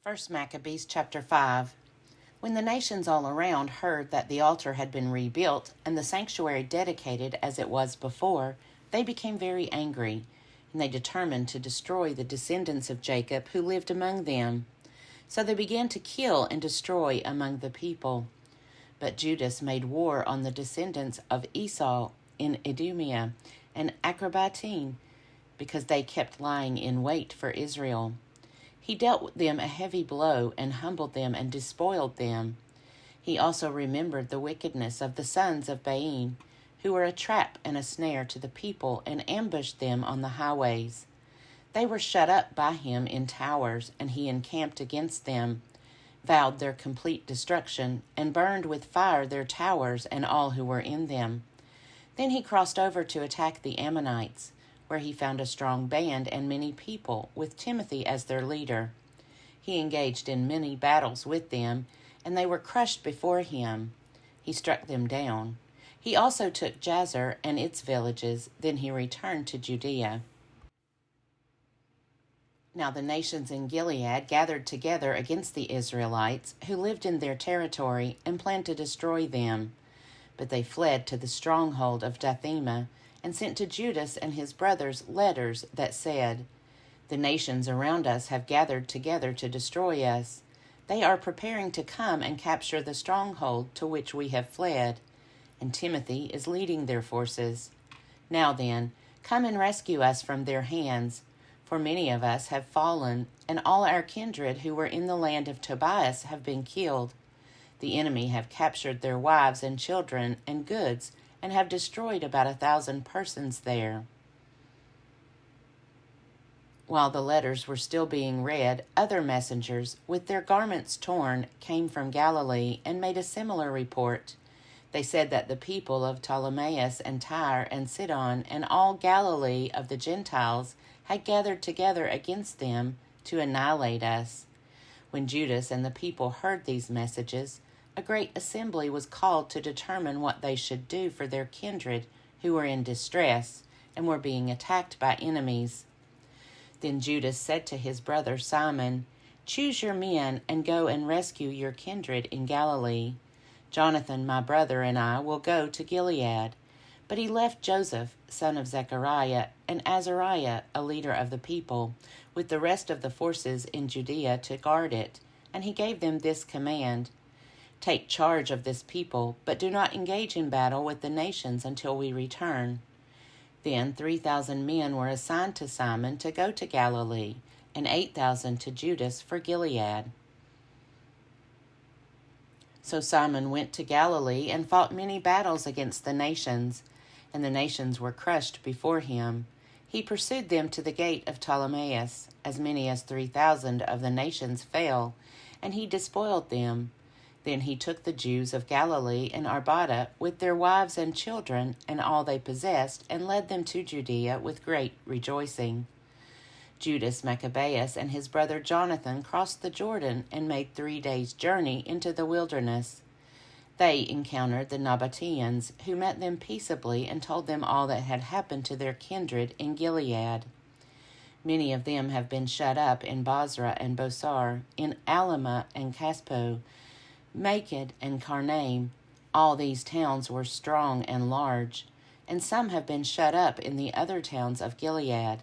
First Maccabees chapter 5. When the nations all around heard that the altar had been rebuilt and the sanctuary dedicated as it was before, they became very angry, and they determined to destroy the descendants of Jacob who lived among them. So they began to kill and destroy among the people. But Judas made war on the descendants of Esau in Idumea and Acrabatim, because they kept lying in wait for Israel. He dealt them a heavy blow and humbled them and despoiled them. He also remembered the wickedness of the sons of Bain, who were a trap and a snare to the people, and ambushed them on the highways. They were shut up by him in towers, and he encamped against them, vowed their complete destruction, and burned with fire their towers and all who were in them. Then he crossed over to attack the Ammonites, where he found a strong band and many people, with Timothy as their leader. He engaged in many battles with them, and they were crushed before him. He struck them down. He also took Jazer and its villages. Then he returned to Judea. Now the nations in Gilead gathered together against the Israelites, who lived in their territory, and planned to destroy them. But they fled to the stronghold of Dathema, and sent to Judas and his brothers letters that said, "The nations around us have gathered together to destroy us. They are preparing to come and capture the stronghold to which we have fled, and Timothy is leading their forces. Now then, come and rescue us from their hands, for many of us have fallen, and all our kindred who were in the land of Tobias have been killed. The enemy have captured their wives and children and goods, and have destroyed about 1,000 persons there." While the letters were still being read, other messengers, with their garments torn, came from Galilee and made a similar report. They said that the people of Ptolemais and Tyre and Sidon and all Galilee of the Gentiles had gathered together against them to annihilate us. When Judas and the people heard these messages, a great assembly was called to determine what they should do for their kindred who were in distress and were being attacked by enemies. Then Judas said to his brother Simon, "Choose your men and go and rescue your kindred in Galilee. Jonathan, my brother, and I will go to Gilead." But he left Joseph, son of Zechariah, and Azariah, a leader of the people, with the rest of the forces in Judea to guard it, and he gave them this command: "Take charge of this people, but do not engage in battle with the nations until we return." Then 3,000 men were assigned to Simon to go to Galilee, and 8,000 to Judas for Gilead. So Simon went to Galilee and fought many battles against the nations, and the nations were crushed before him. He pursued them to the gate of Ptolemais. As many as 3,000 of the nations fell, and he despoiled them. Then he took the Jews of Galilee and Arbadah with their wives and children and all they possessed, and led them to Judea with great rejoicing. Judas Maccabeus and his brother Jonathan crossed the Jordan and made 3 days' journey into the wilderness. They encountered the Nabateans, who met them peaceably and told them all that had happened to their kindred in Gilead. Many of them have been shut up in Bozrah and Bosar, in Alama and Caspo, Maked and Carnaim. All these towns were strong and large, and some have been shut up in the other towns of Gilead.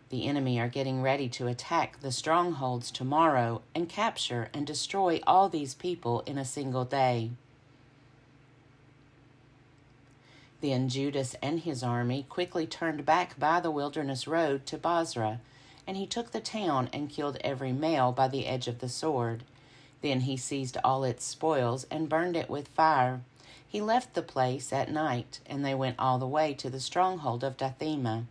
The enemy are getting ready to attack the strongholds tomorrow and capture and destroy all these people in a single day. Then Judas and his army quickly turned back by the wilderness road to Bozrah, and he took the town and killed every male by the edge of the sword. Then he seized all its spoils and burned it with fire. He left the place at night, and they went all the way to the stronghold of Dathema.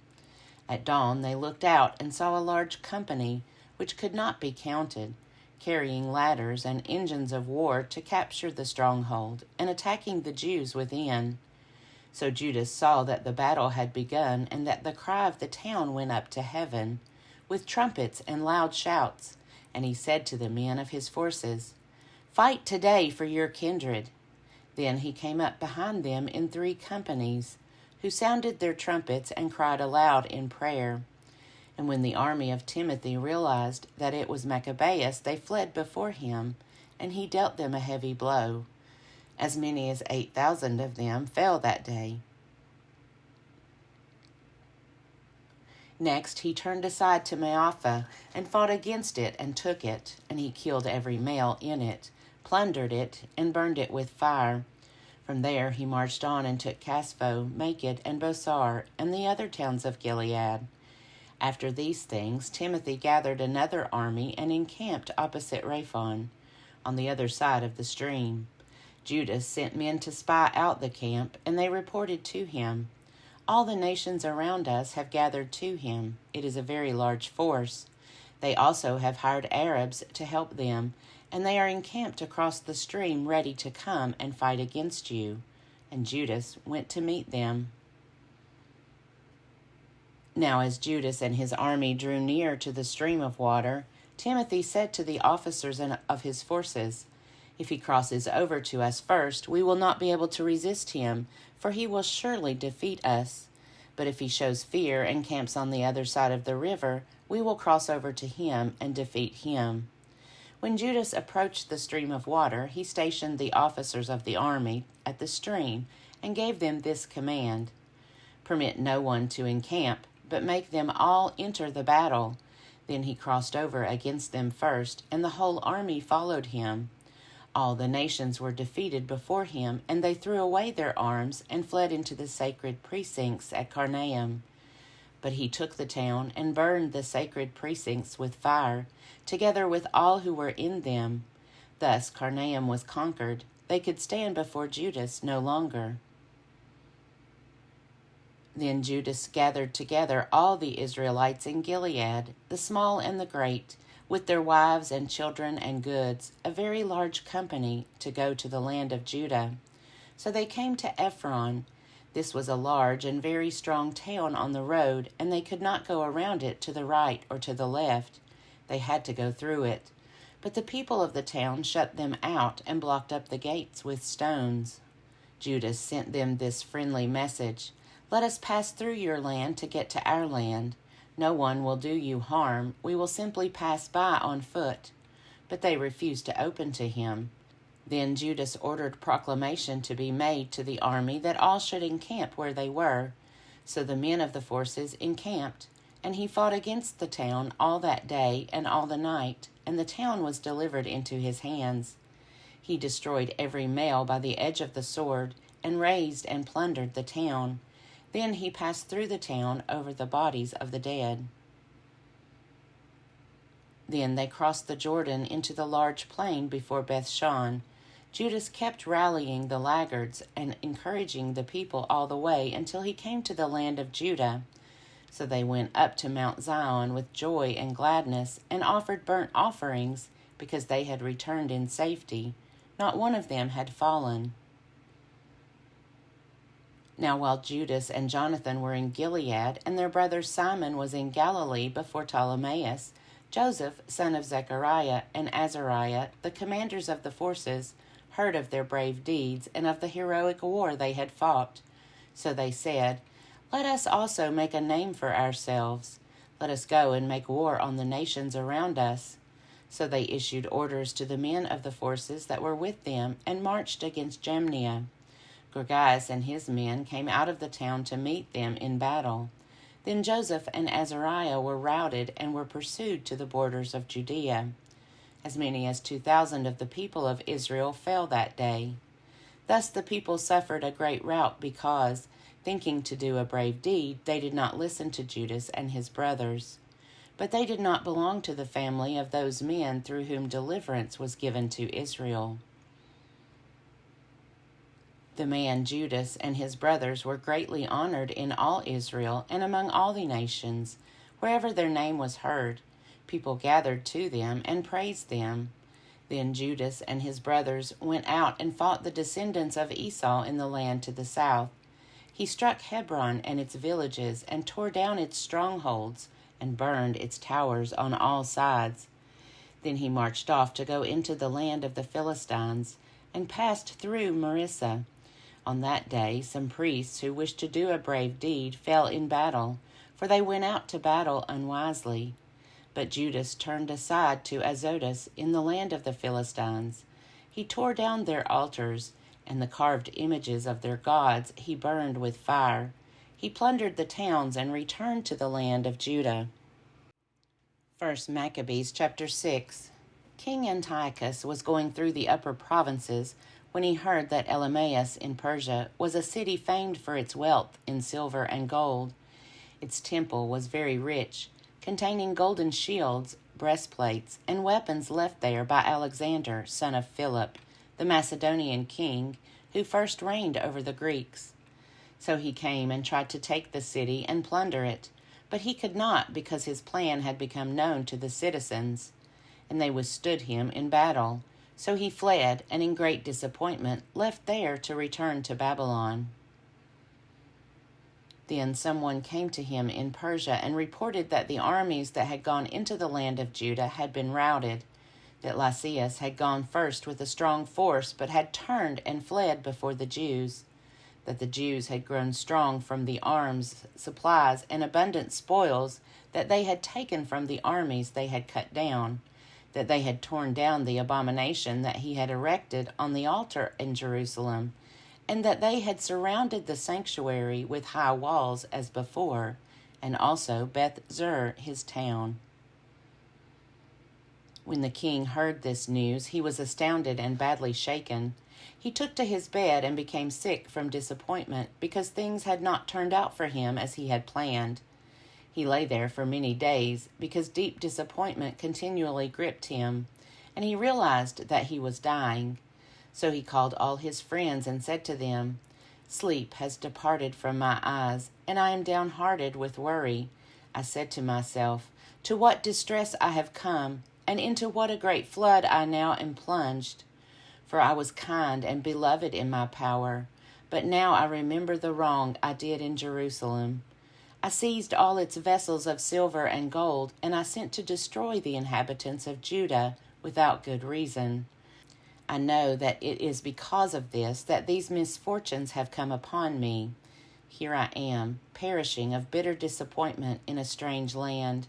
At dawn they looked out and saw a large company, which could not be counted, carrying ladders and engines of war to capture the stronghold and attacking the Jews within. So Judas saw that the battle had begun, and that the cry of the town went up to heaven, with trumpets and loud shouts. And he said to the men of his forces, "Fight today for your kindred." Then he came up behind them in 3 companies, who sounded their trumpets and cried aloud in prayer. And when the army of Timothy realized that it was Maccabees, they fled before him, and he dealt them a heavy blow. As many as 8,000 of them fell that day. Next he turned aside to Maapha and fought against it and took it, and he killed every male in it, plundered it, and burned it with fire. From there he marched on and took Caspho, Maked, and Bosar, and the other towns of Gilead. After these things, Timothy gathered another army and encamped opposite Raphon, on the other side of the stream. Judas sent men to spy out the camp, and they reported to him, "All the nations around us have gathered to him. It is a very large force. They also have hired Arabs to help them, and they are encamped across the stream ready to come and fight against you." And Judas went to meet them. Now as Judas and his army drew near to the stream of water, Timothy said to the officers of his forces, "If he crosses over to us first, we will not be able to resist him, for he will surely defeat us. But if he shows fear and camps on the other side of the river, we will cross over to him and defeat him." When Judas approached the stream of water, he stationed the officers of the army at the stream and gave them this command: "Permit no one to encamp, but make them all enter the battle." Then he crossed over against them first, and the whole army followed him. All the nations were defeated before him, and they threw away their arms and fled into the sacred precincts at Carnaim. But he took the town and burned the sacred precincts with fire, together with all who were in them. Thus Carnaim was conquered. They could stand before Judas no longer. Then Judas gathered together all the Israelites in Gilead, the small and the great, with their wives and children and goods, a very large company, to go to the land of Judah. So they came to Ephron. This was a large and very strong town on the road, and they could not go around it to the right or to the left. They had to go through it. But the people of the town shut them out and blocked up the gates with stones. Judas sent them this friendly message: "Let us pass through your land to get to our land. No one will do you harm. We will simply pass by on foot." But they refused to open to him. Then Judas ordered proclamation to be made to the army that all should encamp where they were. So the men of the forces encamped, and he fought against the town all that day and all the night, and the town was delivered into his hands. He destroyed every male by the edge of the sword, and razed and plundered the town. Then he passed through the town over the bodies of the dead. Then they crossed the Jordan into the large plain before Bethshan. Judas kept rallying the laggards and encouraging the people all the way until he came to the land of Judah. So they went up to Mount Zion with joy and gladness and offered burnt offerings, because they had returned in safety. Not one of them had fallen. Now while Judas and Jonathan were in Gilead, and their brother Simon was in Galilee before Ptolemais, Joseph, son of Zechariah, and Azariah, the commanders of the forces, heard of their brave deeds and of the heroic war they had fought. So they said, "Let us also make a name for ourselves. Let us go and make war on the nations around us." So they issued orders to the men of the forces that were with them and marched against Jamnia. Gorgias and his men came out of the town to meet them in battle. Then Joseph and Azariah were routed and were pursued to the borders of Judea. As many as 2,000 of the people of Israel fell that day. Thus the people suffered a great rout because, thinking to do a brave deed, they did not listen to Judas and his brothers. But they did not belong to the family of those men through whom deliverance was given to Israel. The man Judas and his brothers were greatly honored in all Israel and among all the nations. Wherever their name was heard, people gathered to them and praised them. Then Judas and his brothers went out and fought the descendants of Esau in the land to the south. He struck Hebron and its villages and tore down its strongholds and burned its towers on all sides. Then he marched off to go into the land of the Philistines and passed through Marissa. On that day, some priests who wished to do a brave deed fell in battle, for they went out to battle unwisely. But Judas turned aside to Azotus in the land of the Philistines. He tore down their altars, and the carved images of their gods he burned with fire. He plundered the towns and returned to the land of Judah. 1 Maccabees chapter 6. King Antiochus was going through the upper provinces when he heard that Elymais in Persia was a city famed for its wealth in silver and gold. Its temple was very rich, containing golden shields, breastplates, and weapons left there by Alexander, son of Philip, the Macedonian king, who first reigned over the Greeks. So he came and tried to take the city and plunder it, but he could not because his plan had become known to the citizens, and they withstood him in battle. So he fled, and in great disappointment left there to return to Babylon. Then someone came to him in Persia and reported that the armies that had gone into the land of Judah had been routed, that Lysias had gone first with a strong force but had turned and fled before the Jews, that the Jews had grown strong from the arms, supplies, and abundant spoils that they had taken from the armies they had cut down, that they had torn down the abomination that he had erected on the altar in Jerusalem, and that they had surrounded the sanctuary with high walls as before, and also Beth-zur his town. When the king heard this news, he was astounded and badly shaken. He took to his bed and became sick from disappointment because things had not turned out for him as he had planned. He lay there for many days because deep disappointment continually gripped him, and he realized that he was dying. So he called all his friends and said to them, "Sleep has departed from my eyes, and I am downhearted with worry. I said to myself, to what distress I have come, and into what a great flood I now am plunged. For I was kind and beloved in my power, but now I remember the wrong I did in Jerusalem. I seized all its vessels of silver and gold, and I sent to destroy the inhabitants of Judah without good reason. I know that it is because of this that these misfortunes have come upon me. Here I am, perishing of bitter disappointment in a strange land."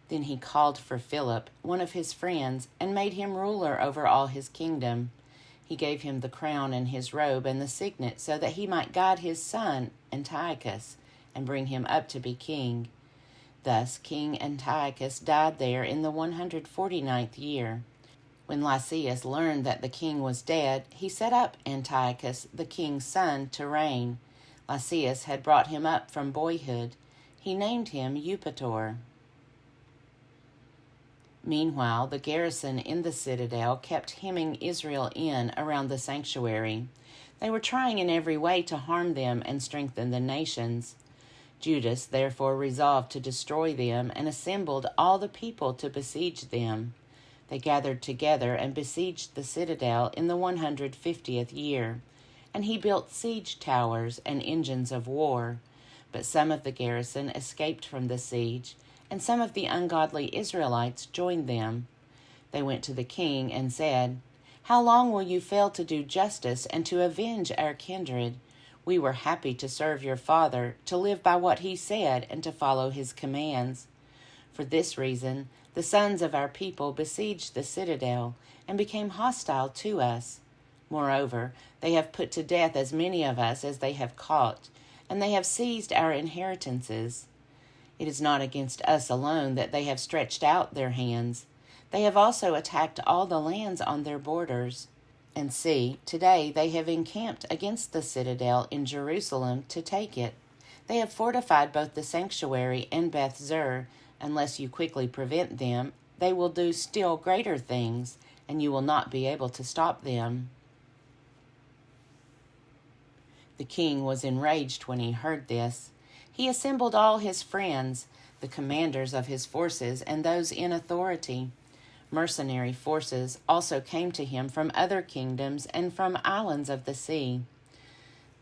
Then he called for Philip, one of his friends, and made him ruler over all his kingdom. He gave him the crown and his robe and the signet so that he might guide his son, Antiochus, and bring him up to be king. Thus King Antiochus died there in the 149th year. When Lysias learned that the king was dead, he set up Antiochus, the king's son, to reign. Lysias had brought him up from boyhood. He named him Eupator. Meanwhile, the garrison in the citadel kept hemming Israel in around the sanctuary. They were trying in every way to harm them and strengthen the nations. Judas therefore resolved to destroy them and assembled all the people to besiege them. They gathered together and besieged the citadel in the 150th year, and he built siege towers and engines of war. But some of the garrison escaped from the siege, and some of the ungodly Israelites joined them. They went to the king and said, "How long will you fail to do justice and to avenge our kindred? We were happy to serve your father, to live by what he said, and to follow his commands. For this reason, the sons of our people besieged the citadel and became hostile to us. Moreover, they have put to death as many of us as they have caught, and they have seized our inheritances. It is not against us alone that they have stretched out their hands. They have also attacked all the lands on their borders. And see, today they have encamped against the citadel in Jerusalem to take it. They have fortified both the sanctuary and Beth-zur. Unless you quickly prevent them, they will do still greater things, and you will not be able to stop them." The king was enraged when he heard this. He assembled all his friends, the commanders of his forces and those in authority. Mercenary forces also came to him from other kingdoms and from islands of the sea.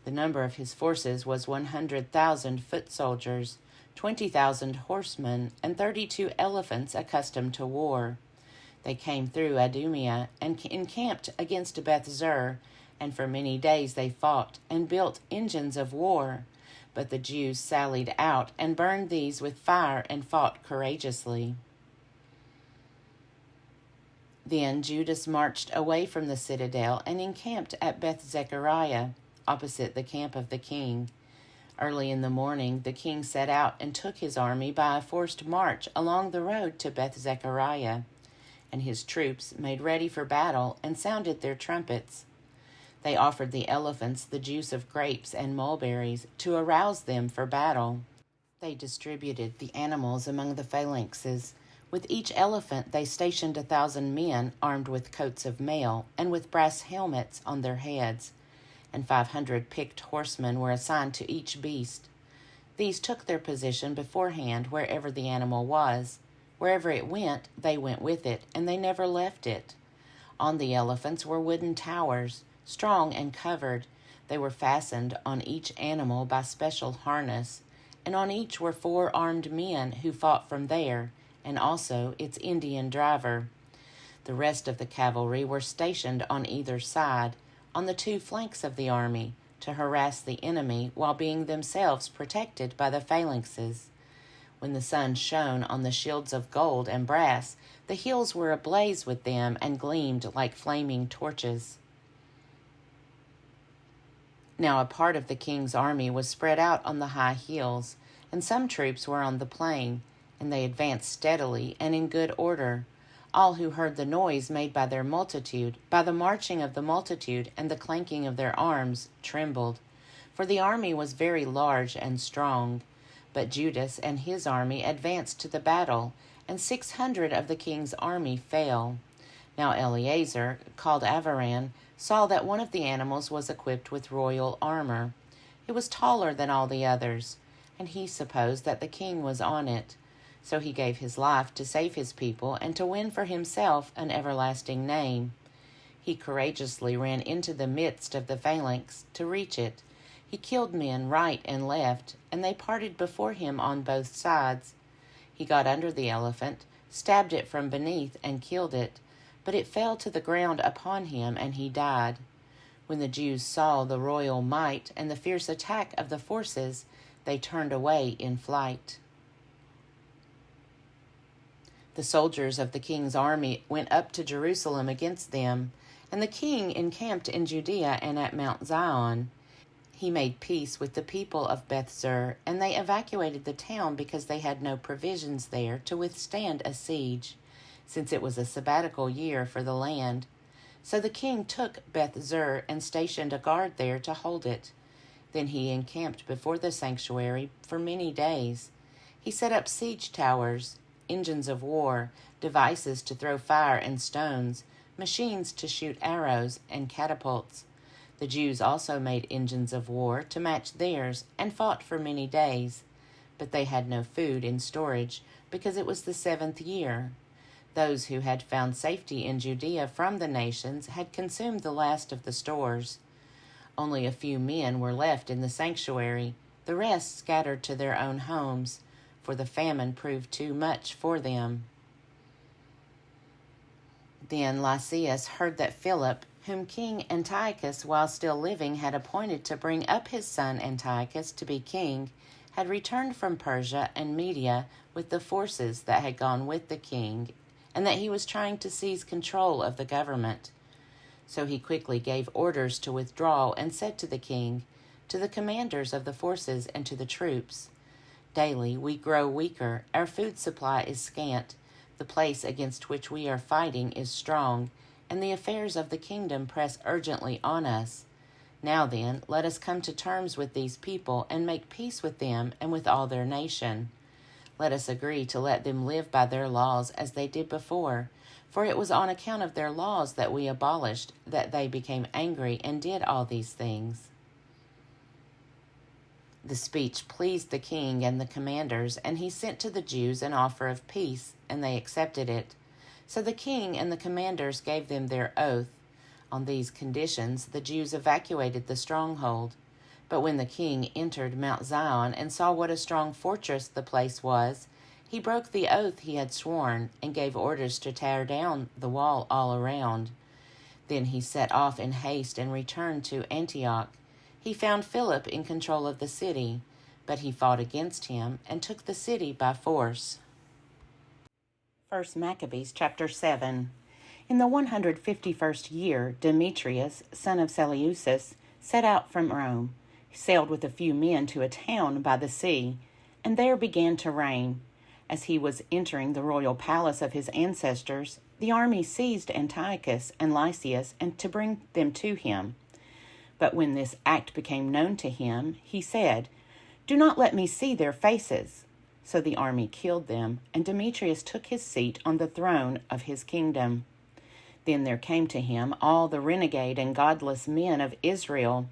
The number of his forces was 100,000 foot soldiers, 20,000 horsemen, and 32 elephants accustomed to war. They came through Idumea and encamped against Beth-zur, and for many days they fought and built engines of war. But the Jews sallied out and burned these with fire and fought courageously. Then Judas marched away from the citadel and encamped at Beth-Zechariah, opposite the camp of the king. Early in the morning the king set out and took his army by a forced march along the road to Beth-Zechariah, and his troops made ready for battle and sounded their trumpets. They offered the elephants the juice of grapes and mulberries to arouse them for battle. They distributed the animals among the phalanxes. With each elephant they stationed 1,000 men armed with coats of mail and with brass helmets on their heads, and 500 picked horsemen were assigned to each beast. These took their position beforehand wherever the animal was. Wherever it went, they went with it, and they never left it. On the elephants were wooden towers, strong and covered. They were fastened on each animal by special harness, and on each were 4 armed men who fought from there, and also its Indian driver. The rest of the cavalry were stationed on either side, on the 2 flanks of the army, to harass the enemy while being themselves protected by the phalanxes. When the sun shone on the shields of gold and brass, the hills were ablaze with them and gleamed like flaming torches. Now a part of the king's army was spread out on the high hills, and some troops were on the plain, and they advanced steadily and in good order. All who heard the noise made by their multitude, by the marching of the multitude and the clanking of their arms, trembled, for the army was very large and strong. But Judas and his army advanced to the battle, and 600 of the king's army fell. Now Eleazar, called Avaran, saw that one of the animals was equipped with royal armor. It was taller than all the others, and he supposed that the king was on it. So he gave his life to save his people and to win for himself an everlasting name. He courageously ran into the midst of the phalanx to reach it. He killed men right and left, and they parted before him on both sides. He got under the elephant, stabbed it from beneath, and killed it, but it fell to the ground upon him, and he died. When the Jews saw the royal might and the fierce attack of the forces, they turned away in flight. The soldiers of the king's army went up to Jerusalem against them, and the king encamped in Judea and at Mount Zion. He made peace with the people of Beth-zur, and they evacuated the town because they had no provisions there to withstand a siege, since it was a sabbatical year for the land. So the king took Beth-zur and stationed a guard there to hold it. Then he encamped before the sanctuary for many days. He set up siege towers, engines of war, devices to throw fire and stones, machines to shoot arrows, and catapults. The Jews also made engines of war to match theirs and fought for many days. But they had no food in storage because it was the 7th year. Those who had found safety in Judea from the nations had consumed the last of the stores. Only a few men were left in the sanctuary, the rest scattered to their own homes, for the famine proved too much for them. Then Lysias heard that Philip, whom King Antiochus, while still living, had appointed to bring up his son Antiochus to be king, had returned from Persia and Media with the forces that had gone with the king, and that he was trying to seize control of the government. So he quickly gave orders to withdraw and said to the king, to the commanders of the forces, and to the troops, "Daily we grow weaker, our food supply is scant, the place against which we are fighting is strong, and the affairs of the kingdom press urgently on us. Now then, let us come to terms with these people and make peace with them and with all their nation. Let us agree to let them live by their laws as they did before, for it was on account of their laws that we abolished, that they became angry and did all these things." The speech pleased the king and the commanders, and he sent to the Jews an offer of peace, and they accepted it. So the king and the commanders gave them their oath. On these conditions, the Jews evacuated the stronghold. But when the king entered Mount Zion and saw what a strong fortress the place was, he broke the oath he had sworn and gave orders to tear down the wall all around. Then he set off in haste and returned to Antioch. He found Philip in control of the city. But he fought against him and took the city by force. 1 Maccabees chapter 7. In the 151st year, Demetrius, son of Seleucus, set out from Rome. He sailed with a few men to a town by the sea, and there began to reign. As he was entering the royal palace of his ancestors, the army seized Antiochus and Lysias and to bring them to him. But when this act became known to him, he said, "Do not let me see their faces." So the army killed them, and Demetrius took his seat on the throne of his kingdom. Then there came to him all the renegade and godless men of Israel.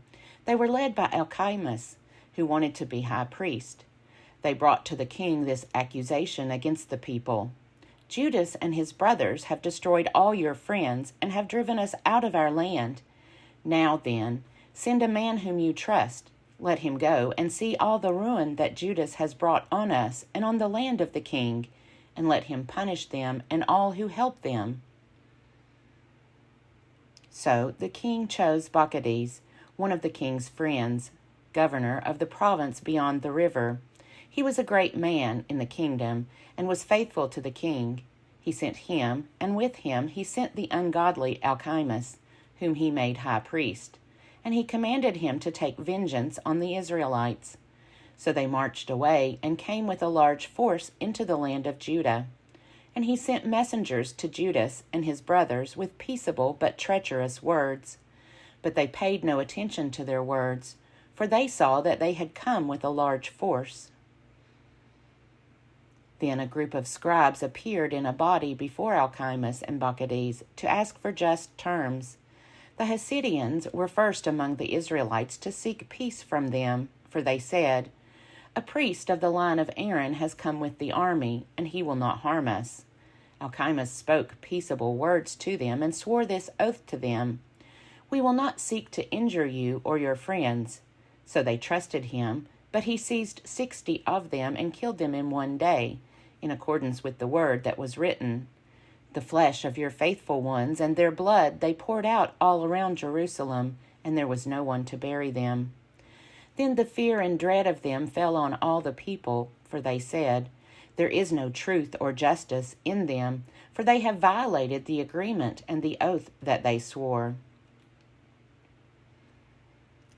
They were led by Alcimus, who wanted to be high priest. They brought to the king this accusation against the people: "Judas and his brothers have destroyed all your friends and have driven us out of our land. Now then, send a man whom you trust. Let him go and see all the ruin that Judas has brought on us and on the land of the king, and let him punish them and all who help them." So the king chose Maccabees, one of the king's friends, governor of the province beyond the river. He was a great man in the kingdom and was faithful to the king. He sent him, and with him he sent the ungodly Alcimus, whom he made high priest, and he commanded him to take vengeance on the Israelites. So they marched away and came with a large force into the land of Judah. And he sent messengers to Judas and his brothers with peaceable but treacherous words. But they paid no attention to their words, for they saw that they had come with a large force. Then a group of scribes appeared in a body before Alcimus and Maccabees to ask for just terms. The Hasidians were first among the Israelites to seek peace from them, for they said, "A priest of the line of Aaron has come with the army, and he will not harm us." Alcimus spoke peaceable words to them and swore this oath to them: "We will not seek to injure you or your friends." So they trusted him, but he seized 60 of them and killed them in one day, in accordance with the word that was written: "The flesh of your faithful ones and their blood they poured out all around Jerusalem, and there was no one to bury them." Then the fear and dread of them fell on all the people, for they said, "There is no truth or justice in them, for they have violated the agreement and the oath that they swore."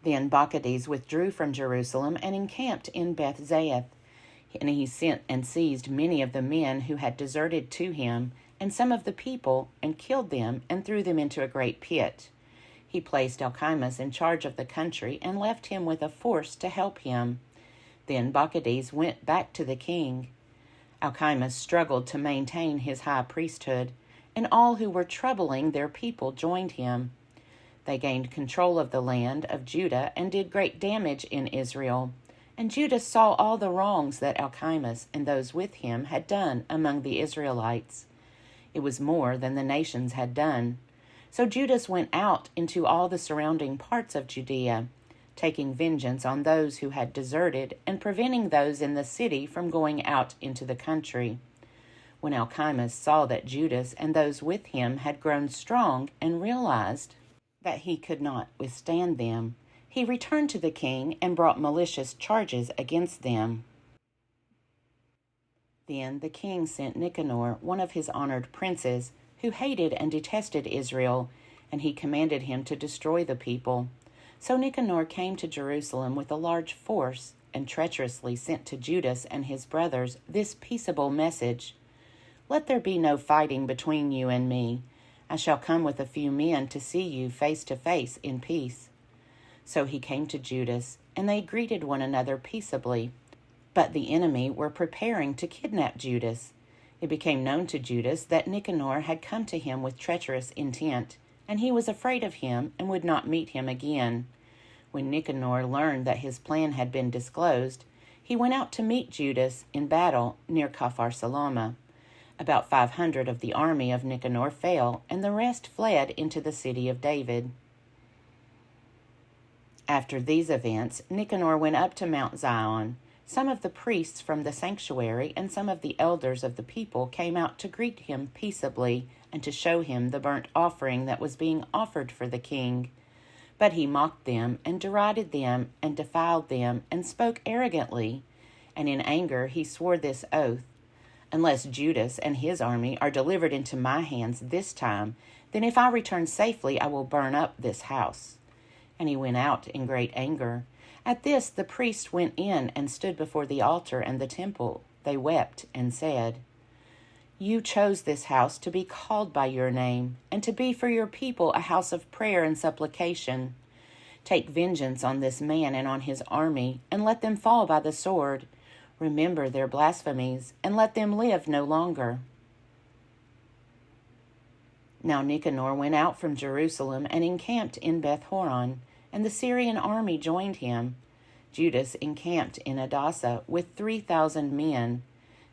Then Maccabees withdrew from Jerusalem and encamped in Beth-Zaeth. And he sent and seized many of the men who had deserted to him, and some of the people, and killed them and threw them into a great pit. He placed Alcimus in charge of the country and left him with a force to help him. Then Maccabees went back to the king. Alcimus struggled to maintain his high priesthood, and all who were troubling their people joined him. They gained control of the land of Judah and did great damage in Israel. And Judah saw all the wrongs that Alcimus and those with him had done among the Israelites. It was more than the nations had done. So Judas went out into all the surrounding parts of Judea, taking vengeance on those who had deserted and preventing those in the city from going out into the country. When Alcimus saw that Judas and those with him had grown strong and realized that he could not withstand them, he returned to the king and brought malicious charges against them. Then the king sent Nicanor, one of his honored princes, who hated and detested Israel, and he commanded him to destroy the people. So Nicanor came to Jerusalem with a large force, and treacherously sent to Judas and his brothers this peaceable message: "Let there be no fighting between you and me. I shall come with a few men to see you face to face in peace." So he came to Judas, and they greeted one another peaceably. But the enemy were preparing to kidnap Judas. It became known to Judas that Nicanor had come to him with treacherous intent, and he was afraid of him and would not meet him again. When Nicanor learned that his plan had been disclosed, he went out to meet Judas in battle near Caphar-Salama. About 500 of the army of Nicanor fell, and the rest fled into the city of David. After these events, Nicanor went up to Mount Zion. Some of the priests from the sanctuary and some of the elders of the people came out to greet him peaceably and to show him the burnt offering that was being offered for the king. But he mocked them, and derided them, and defiled them, and spoke arrogantly. And in anger he swore this oath: Unless Judas and his army are delivered into my hands this time, then if I return safely, I will burn up this house. And he went out in great anger. At this the priests went in and stood before the altar and the temple. They wept and said, You chose this house to be called by your name, and to be for your people a house of prayer and supplication. Take vengeance on this man and on his army, and let them fall by the sword. Remember their blasphemies, and let them live no longer. Now Nicanor went out from Jerusalem and encamped in Beth-horon, and the Syrian army joined him. Judas encamped in Adasa with 3,000 men.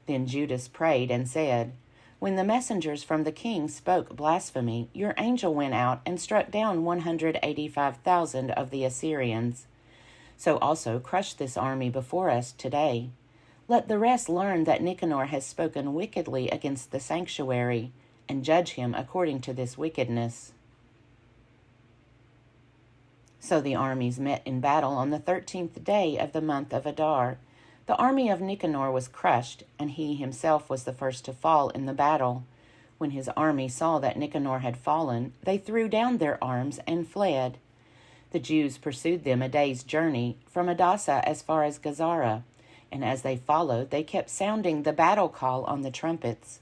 Then Judas prayed and said, When the messengers from the king spoke blasphemy, your angel went out and struck down 185,000 of the Assyrians. So also crush this army before us today. Let the rest learn that Nicanor has spoken wickedly against the sanctuary, and judge him according to this wickedness. So the armies met in battle on the 13th day of the month of Adar. The army of Nicanor was crushed, and he himself was the first to fall in the battle. When his army saw that Nicanor had fallen, they threw down their arms and fled. The Jews pursued them a day's journey, from Adasa as far as Gazara, and as they followed, they kept sounding the battle call on the trumpets.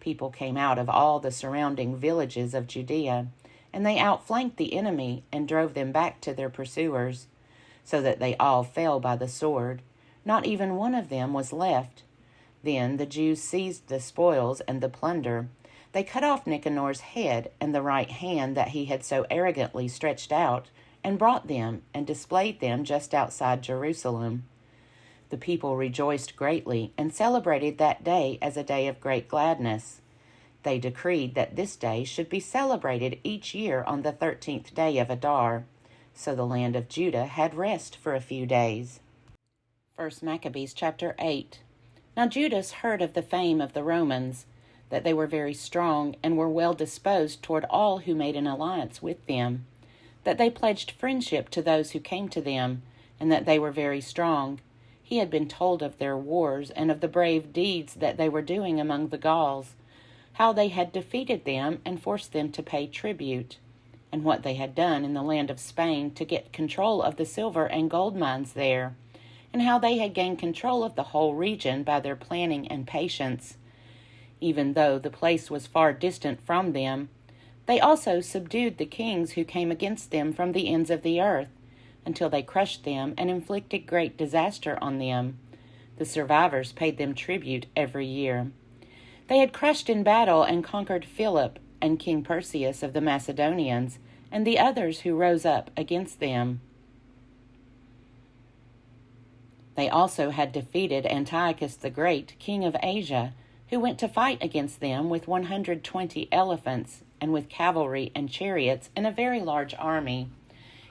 People came out of all the surrounding villages of Judea, and they outflanked the enemy and drove them back to their pursuers, so that they all fell by the sword. Not even one of them was left. Then the Jews seized the spoils and the plunder. They cut off Nicanor's head and the right hand that he had so arrogantly stretched out, and brought them and displayed them just outside Jerusalem. The people rejoiced greatly and celebrated that day as a day of great gladness. They decreed that this day should be celebrated each year on the 13th day of Adar. So the land of Judah had rest for a few days. 1 Maccabees chapter 8. Now Judas heard of the fame of the Romans, that they were very strong and were well disposed toward all who made an alliance with them, that they pledged friendship to those who came to them, and that they were very strong. He had been told of their wars and of the brave deeds that they were doing among the Gauls, how they had defeated them and forced them to pay tribute, and what they had done in the land of Spain to get control of the silver and gold mines there, and how they had gained control of the whole region by their planning and patience. Even though the place was far distant from them, they also subdued the kings who came against them from the ends of the earth, until they crushed them and inflicted great disaster on them. The survivors paid them tribute every year. They had crushed in battle and conquered Philip and King Perseus of the Macedonians, and the others who rose up against them. They also had defeated Antiochus the Great, king of Asia, who went to fight against them with 120 elephants, and with cavalry and chariots and a very large army.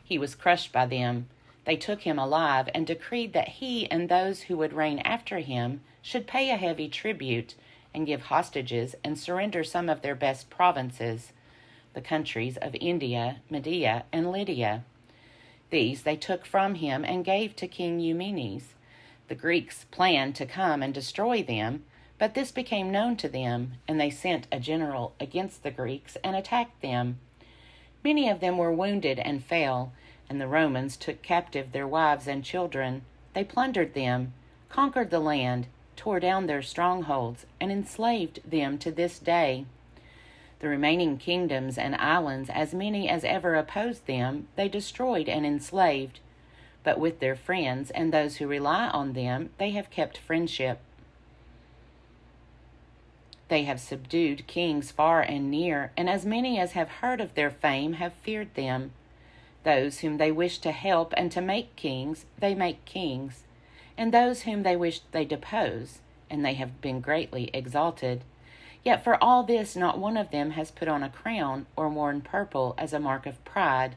He was crushed by them. They took him alive and decreed that he and those who would reign after him should pay a heavy tribute and give hostages and surrender some of their best provinces, the countries of India, Media, and Lydia. These they took from him and gave to King Eumenes. The Greeks planned to come and destroy them, but this became known to them, and they sent a general against the Greeks and attacked them. Many of them were wounded and fell, and the Romans took captive their wives and children. They plundered them, conquered the land, tore down their strongholds, and enslaved them to this day. The remaining kingdoms and islands, as many as ever opposed them, they destroyed and enslaved. But with their friends and those who rely on them, they have kept friendship. They have subdued kings far and near, and as many as have heard of their fame have feared them. Those whom they wish to help and to make kings, they make kings, and those whom they wish they depose, and they have been greatly exalted. Yet for all this not one of them has put on a crown or worn purple as a mark of pride,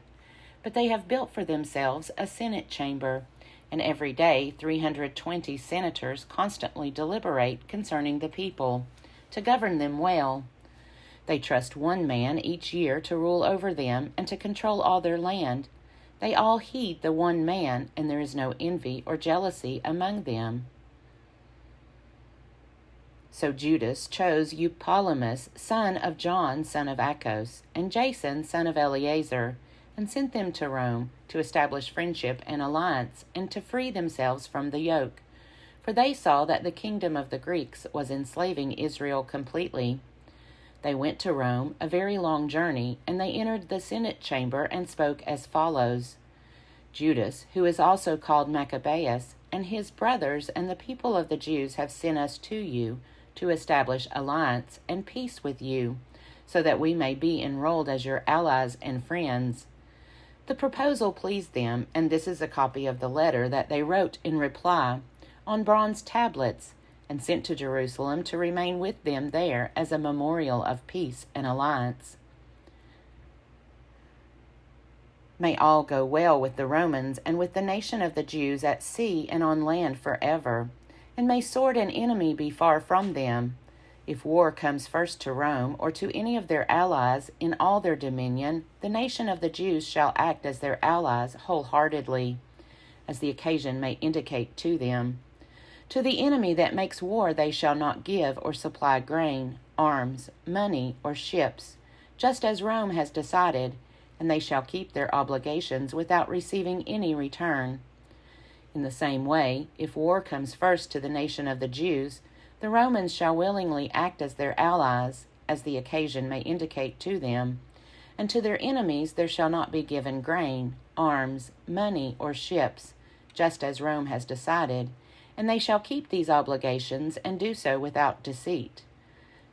but they have built for themselves a senate chamber, and every day 320 senators constantly deliberate concerning the people, to govern them well. They trust one man each year to rule over them and to control all their land. They all heed the one man, and there is no envy or jealousy among them. So Judas chose Eupolemus, son of John, son of Achos, and Jason, son of Eleazar, and sent them to Rome to establish friendship and alliance, and to free themselves from the yoke. For they saw that the kingdom of the Greeks was enslaving Israel completely. They went to Rome, a very long journey, and they entered the Senate chamber and spoke as follows: Judas, who is also called Maccabees, and his brothers and the people of the Jews have sent us to you to establish alliance and peace with you, so that we may be enrolled as your allies and friends. The proposal pleased them, and this is a copy of the letter that they wrote in reply on bronze tablets, and sent to Jerusalem to remain with them there as a memorial of peace and alliance. May all go well with the Romans and with the nation of the Jews at sea and on land forever, and may sword and enemy be far from them. If war comes first to Rome or to any of their allies in all their dominion, the nation of the Jews shall act as their allies wholeheartedly, as the occasion may indicate to them. To the enemy that makes war they shall not give or supply grain, arms, money, or ships, just as Rome has decided, and they shall keep their obligations without receiving any return. In the same way, if war comes first to the nation of the Jews, the Romans shall willingly act as their allies, as the occasion may indicate to them, and to their enemies there shall not be given grain, arms, money, or ships, just as Rome has decided, and they shall keep these obligations and do so without deceit.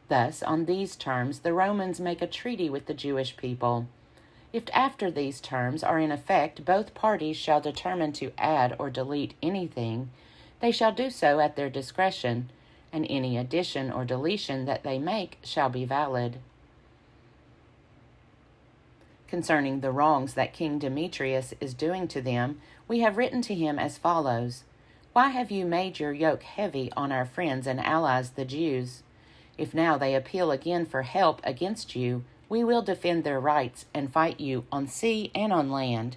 Thus, on these terms, the Romans make a treaty with the Jewish people. If after these terms are in effect, both parties shall determine to add or delete anything, they shall do so at their discretion, and any addition or deletion that they make shall be valid. Concerning the wrongs that King Demetrius is doing to them, we have written to him as follows: Why have you made your yoke heavy on our friends and allies the Jews? If now they appeal again for help against you, we will defend their rights and fight you on sea and on land.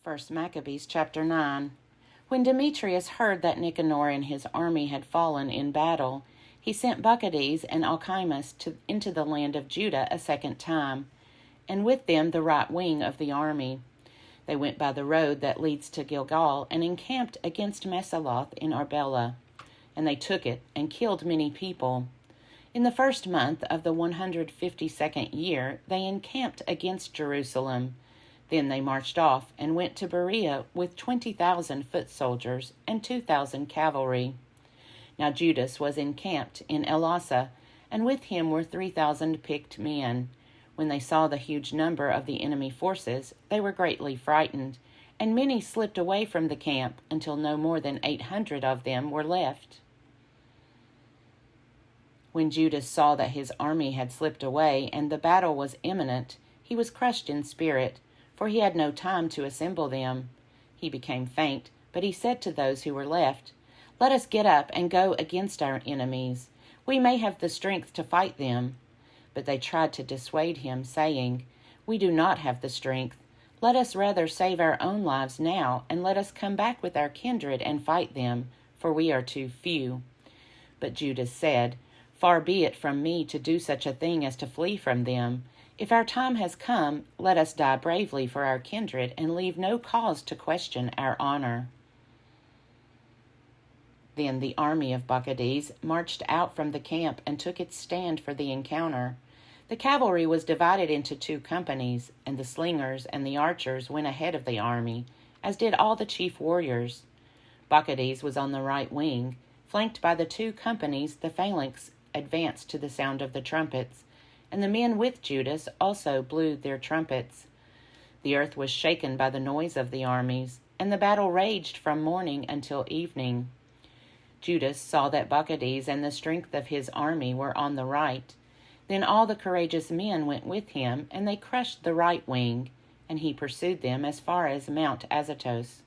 1 Maccabees chapter 9. When Demetrius heard that Nicanor and his army had fallen in battle, he sent Bacchides and Alcimus into the land of Judah a second time, and with them the right wing of the army. They went by the road that leads to Gilgal and encamped against Mesaloth in Arbela, and they took it and killed many people. In the first month of the 152nd year, they encamped against Jerusalem. Then they marched off and went to Berea with 20,000 foot soldiers and 2,000 cavalry. Now Judas was encamped in Elasa, and with him were 3,000 picked men. When they saw the huge number of the enemy forces, they were greatly frightened, and many slipped away from the camp until no more than 800 of them were left. When Judas saw that his army had slipped away and the battle was imminent, he was crushed in spirit, for he had no time to assemble them. He became faint, but he said to those who were left, "Let us get up and go against our enemies. We may have the strength to fight them." But they tried to dissuade him, saying, "We do not have the strength. Let us rather save our own lives now, and let us come back with our kindred and fight them, for we are too few." But Judas said, "Far be it from me to do such a thing as to flee from them. If our time has come, let us die bravely for our kindred and leave no cause to question our honor." Then the army of Bacchides marched out from the camp and took its stand for the encounter. The cavalry was divided into 2 companies, and the slingers and the archers went ahead of the army, as did all the chief warriors. Bacchides was on the right wing. Flanked by the 2 companies, the phalanx advanced to the sound of the trumpets, and the men with Judas also blew their trumpets. The earth was shaken by the noise of the armies, and the battle raged from morning until evening. Judas saw that Bacchides and the strength of his army were on the right. Then all the courageous men went with him, and they crushed the right wing, and he pursued them as far as Mount Azotus.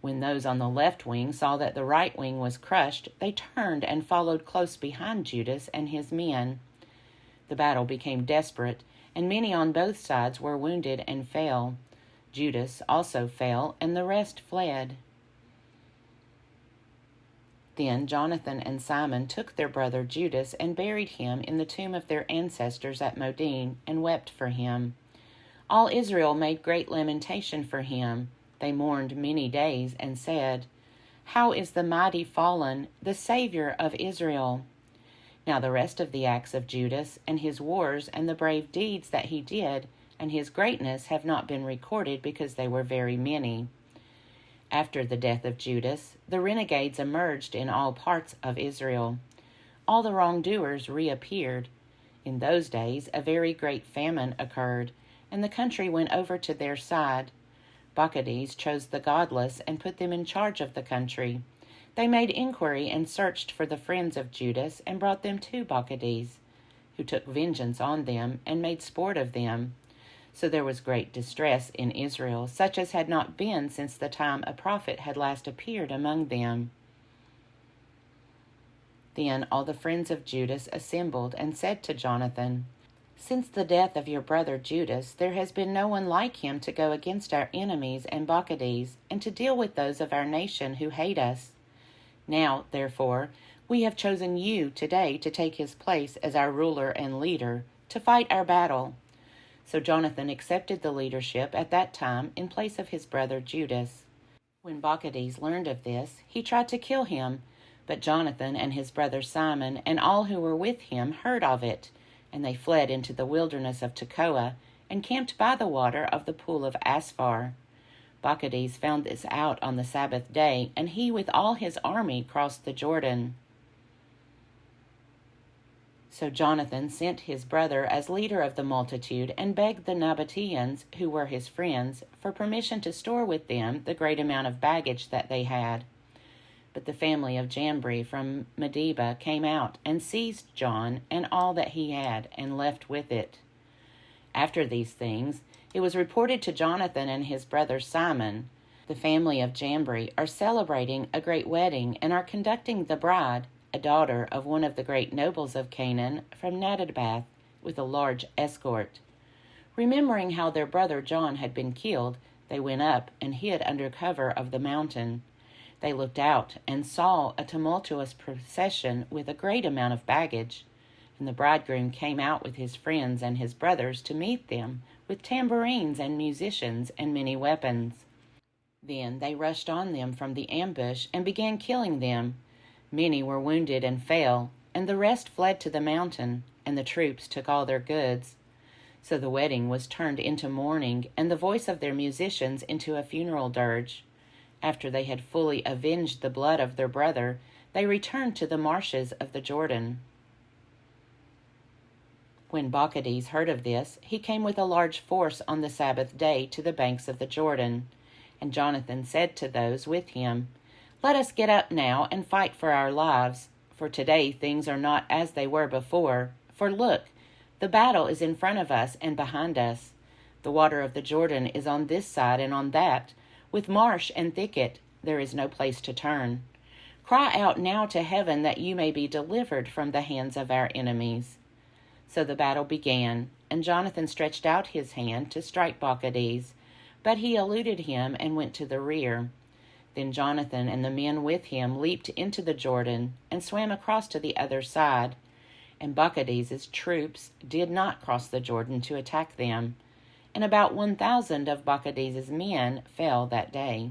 When those on the left wing saw that the right wing was crushed, they turned and followed close behind Judas and his men. The battle became desperate, and many on both sides were wounded and fell. Judas also fell, and the rest fled. Then Jonathan and Simon took their brother Judas and buried him in the tomb of their ancestors at Modin, and wept for him. All Israel made great lamentation for him. They mourned many days, and said, "How is the mighty fallen, the Savior of Israel?" Now the rest of the acts of Judas, and his wars, and the brave deeds that he did, and his greatness have not been recorded, because they were very many. After the death of Judas, the renegades emerged in all parts of Israel. All the wrongdoers reappeared. In those days a very great famine occurred, and the country went over to their side. Maccabees chose the godless and put them in charge of the country. They made inquiry and searched for the friends of Judas, and brought them to Maccabees, who took vengeance on them and made sport of them. So there was great distress in Israel, such as had not been since the time a prophet had last appeared among them. Then all the friends of Judas assembled and said to Jonathan, "Since the death of your brother Judas, there has been no one like him to go against our enemies and Maccabees, and to deal with those of our nation who hate us. Now, therefore, we have chosen you today to take his place as our ruler and leader, to fight our battle." So Jonathan accepted the leadership at that time in place of his brother Judas. When Maccabees learned of this, he tried to kill him, but Jonathan and his brother Simon and all who were with him heard of it, and they fled into the wilderness of Tekoa, and camped by the water of the pool of Asphar. Maccabees found this out on the Sabbath day, and he with all his army crossed the Jordan. So Jonathan sent his brother as leader of the multitude, and begged the Nabateans, who were his friends, for permission to store with them the great amount of baggage that they had. But the family of Jambri from Medeba came out and seized John and all that he had, and left with it. After these things, it was reported to Jonathan and his brother Simon, "The family of Jambri are celebrating a great wedding, and are conducting the bride, a daughter of one of the great nobles of Canaan, from Nadabbath, with a large escort." Remembering how their brother John had been killed, they went up and hid under cover of the mountain. They looked out and saw a tumultuous procession with a great amount of baggage. And the bridegroom came out with his friends and his brothers to meet them, with tambourines and musicians and many weapons. Then they rushed on them from the ambush and began killing them. Many were wounded and fell, and the rest fled to the mountain, and the troops took all their goods. So the wedding was turned into mourning, and the voice of their musicians into a funeral dirge. After they had fully avenged the blood of their brother, they returned to the marshes of the Jordan. When Maccabees heard of this, he came with a large force on the Sabbath day to the banks of the Jordan. And Jonathan said to those with him, "Let us get up now and fight for our lives, for today things are not as they were before. For look, the battle is in front of us and behind us. The water of the Jordan is on this side and on that. With marsh and thicket, there is no place to turn. Cry out now to heaven that you may be delivered from the hands of our enemies." So the battle began, and Jonathan stretched out his hand to strike Maccabees, but he eluded him and went to the rear. Then Jonathan and the men with him leaped into the Jordan and swam across to the other side. And Maccabees' troops did not cross the Jordan to attack them. And about 1,000 of Maccabees' men fell that day.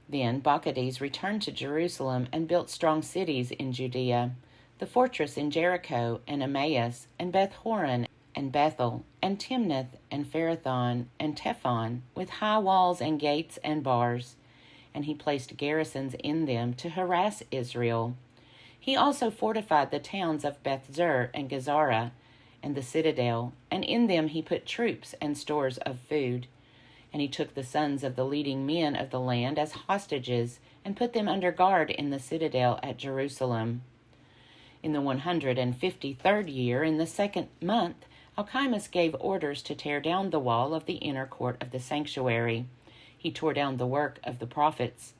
Then Maccabees returned to Jerusalem and built strong cities in Judea, the fortress in Jericho and Emmaus and Beth-horon and Bethel and Timnath and Pherathon and Tephon, with high walls and gates and bars. And he placed garrisons in them to harass Israel. He also fortified the towns of Beth-zur and Gezerah, and the citadel, and in them he put troops and stores of food. And he took the sons of the leading men of the land as hostages, and put them under guard in the citadel at Jerusalem. In the 153rd year, in the 2nd month, Alcimus gave orders to tear down the wall of the inner court of the sanctuary. He tore down the work of the prophets.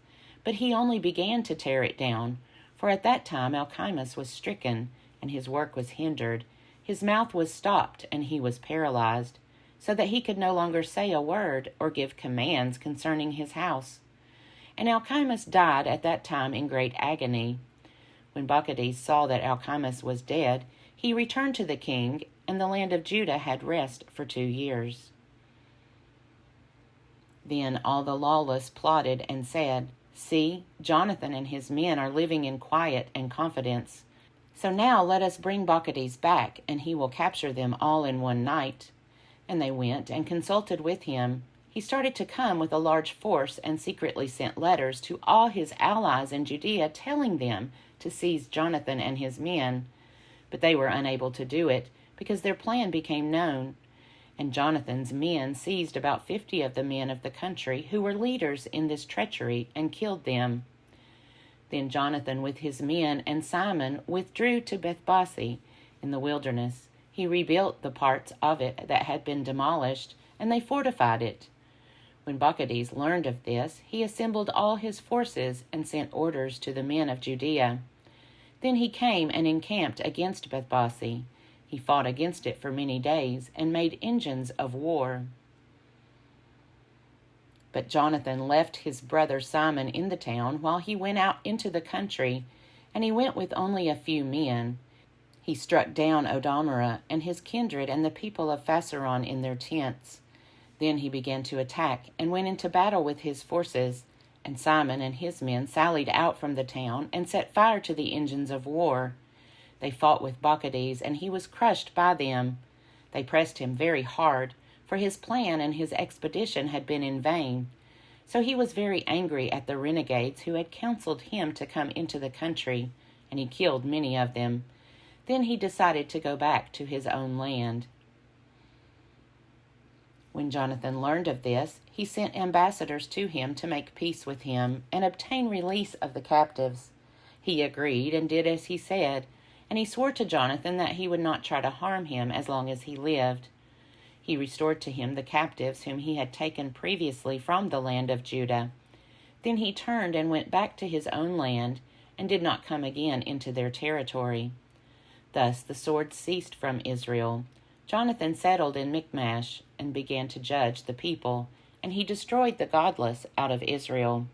But he only began to tear it down, for at that time Alcimus was stricken, and his work was hindered. His mouth was stopped, and he was paralyzed. so that he could no longer say a word or give commands concerning his house. And Alcimus died at that time in great agony. When Bacchides saw that Alcimus was dead, he returned to the king, and the land of Judah had rest for 2 years. Then all the lawless plotted and said, "See, Jonathan and his men are living in quiet and confidence. So now let us bring Bacchides back, and he will capture them all in one night." And they went and consulted with him. He started to come with a large force and secretly sent letters to all his allies in Judea telling them to seize Jonathan and his men. But they were unable to do it because their plan became known. And Jonathan's men seized about 50 of the men of the country who were leaders in this treachery and killed them. Then Jonathan with his men and Simon withdrew to Bethbasi in the wilderness. He rebuilt the parts of it that had been demolished, and they fortified it. When Bacchides learned of this, he assembled all his forces and sent orders to the men of Judea. Then he came and encamped against Bethbasi. He fought against it for many days and made engines of war. But Jonathan left his brother Simon in the town while he went out into the country, and he went with only a few men. He struck down Odomorah and his kindred and the people of Phasaron in their tents. Then he began to attack and went into battle with his forces, and Simon and his men sallied out from the town and set fire to the engines of war. They fought with Bacchides, and he was crushed by them. They pressed him very hard, for his plan and his expedition had been in vain. So he was very angry at the renegades who had counseled him to come into the country, and he killed many of them. Then he decided to go back to his own land. When Jonathan learned of this, he sent ambassadors to him to make peace with him and obtain release of the captives. He agreed and did as he said, and he swore to Jonathan that he would not try to harm him as long as he lived. He restored to him the captives whom he had taken previously from the land of Judah. Then he turned and went back to his own land, and did not come again into their territory. Thus the sword ceased from Israel. Jonathan settled in Michmash and began to judge the people, and he destroyed the godless out of Israel.